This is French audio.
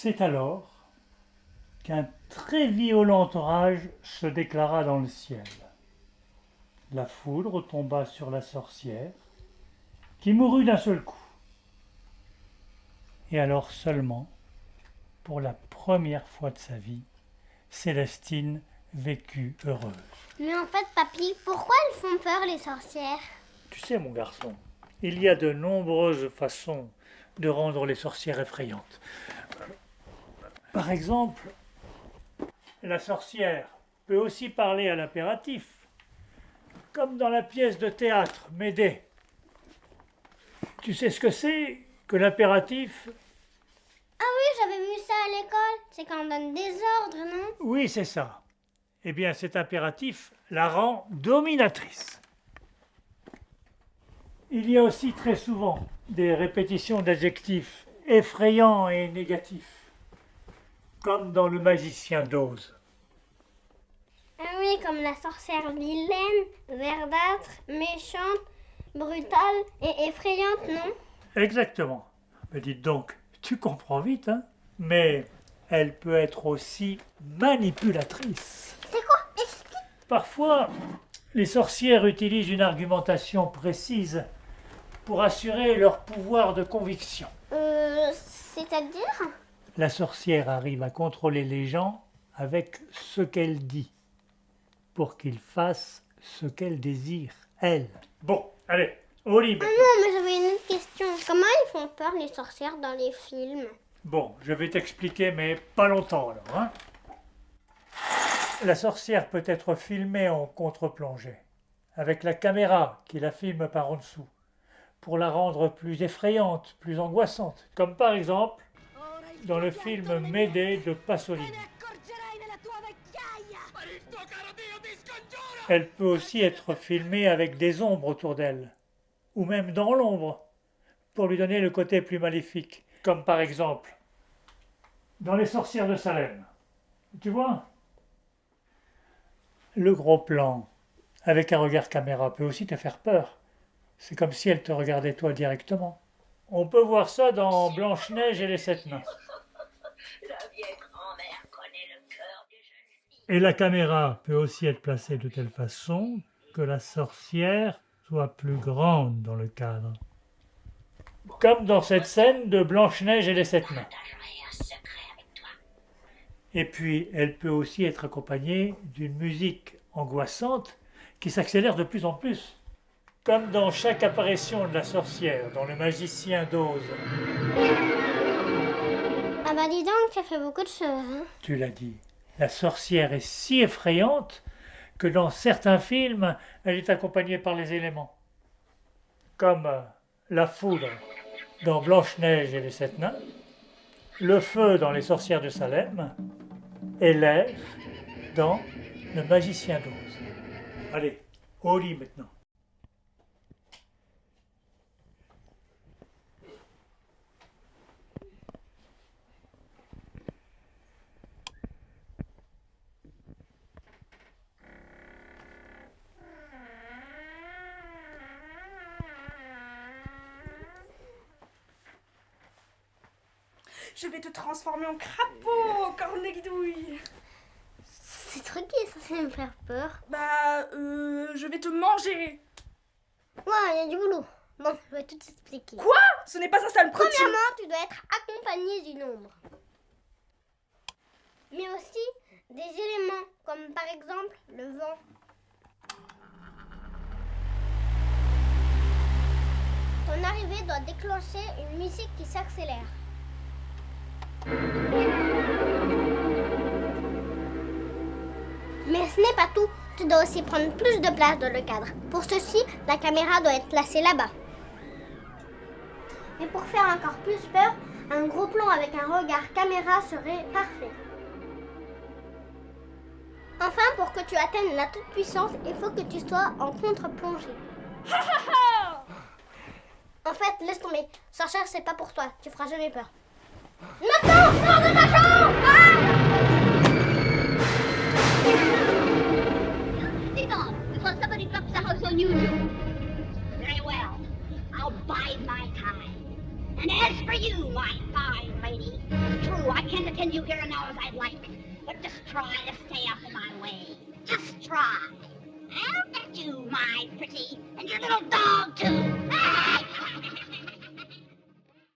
C'est alors qu'un très violent orage se déclara dans le ciel. La foudre tomba sur la sorcière, qui mourut d'un seul coup. Et alors seulement, pour la première fois de sa vie, Célestine vécut heureuse. Mais en fait, papy, pourquoi elles font peur, les sorcières? Tu sais, mon garçon, il y a de nombreuses façons de rendre les sorcières effrayantes. Par exemple, la sorcière peut aussi parler à l'impératif, comme dans la pièce de théâtre Médée. Tu sais ce que c'est que l'impératif? Ah oui, j'avais vu ça à l'école. C'est quand on donne des ordres, non? Oui, c'est ça. Eh bien, cet impératif la rend dominatrice. Il y a aussi très souvent des répétitions d'adjectifs effrayants et négatifs, comme dans Le Magicien d'Oz. Ah oui, comme la sorcière vilaine, verdâtre, méchante, brutale et effrayante, non? Exactement. Mais dites donc, tu comprends vite, hein? Mais elle peut être aussi manipulatrice. C'est quoi? Explique. Parfois, les sorcières utilisent une argumentation précise pour assurer leur pouvoir de conviction. C'est-à-dire? La sorcière arrive à contrôler les gens avec ce qu'elle dit, pour qu'ils fassent ce qu'elle désire, elle. Bon, allez, au lit Ah maintenant. non, mais j'avais une autre question. Comment ils font peur, les sorcières, dans les films? Bon, je vais t'expliquer, mais pas longtemps alors, hein. La sorcière peut être filmée en contre-plongée, avec la caméra qui la filme par en dessous, pour la rendre plus effrayante, plus angoissante, comme par exemple dans le film Médée de Pasolini. Elle peut aussi être filmée avec des ombres autour d'elle, ou même dans l'ombre, pour lui donner le côté plus maléfique, comme par exemple dans Les Sorcières de Salem. Tu vois? Le gros plan, avec un regard caméra, peut aussi te faire peur. C'est comme si elle te regardait toi directement. On peut voir ça dans Blanche-Neige et les 7 nains. La vieille grand-mère connaît le cœur des jeunes filles. Et la caméra peut aussi être placée de telle façon que la sorcière soit plus grande dans le cadre. Comme dans cette scène de Blanche-Neige et les 7 nains. Partagerai un secret avec toi. Et puis, elle peut aussi être accompagnée d'une musique angoissante qui s'accélère de plus en plus. Comme dans chaque apparition de la sorcière, dans Le Magicien d'Oz. Ah bah dis donc, ça fait beaucoup de choses, hein? Tu l'as dit, la sorcière est si effrayante que dans certains films, elle est accompagnée par les éléments. Comme la foudre dans Blanche-Neige et les 7 nains, le feu dans Les Sorcières de Salem et l'air dans Le Magicien d'Oz. Allez, au lit maintenant. Je vais te transformer en crapaud, cornet-guidouille. C'est truc qui est censé me faire peur. Je vais te manger. Ouais, il y a du boulot. Bon, je vais tout t'expliquer. Quoi? Ce n'est pas un sale petit. Premièrement, tu dois être accompagné d'une ombre. Mais aussi des éléments, comme par exemple le vent. Ton arrivée doit déclencher une musique qui s'accélère. Mais ce n'est pas tout. Tu dois aussi prendre plus de place dans le cadre. Pour ceci, la caméra doit être placée là-bas. Et pour faire encore plus peur, un gros plan avec un regard caméra serait parfait. Enfin, pour que tu atteignes la toute-puissance, il faut que tu sois en contre-plongée. En fait, laisse tomber. Sorcière, c'est pas pour toi. Tu feras jamais peur. Maintenant, sors de ta chambre! Be gone before somebody drops the house on you. Very well. I'll bide my time. And as for you, my fine lady, true, I can you here and now as I'd like, but just try to stay out of my way. Just try. I'll get you, my pretty, and your little dog, too.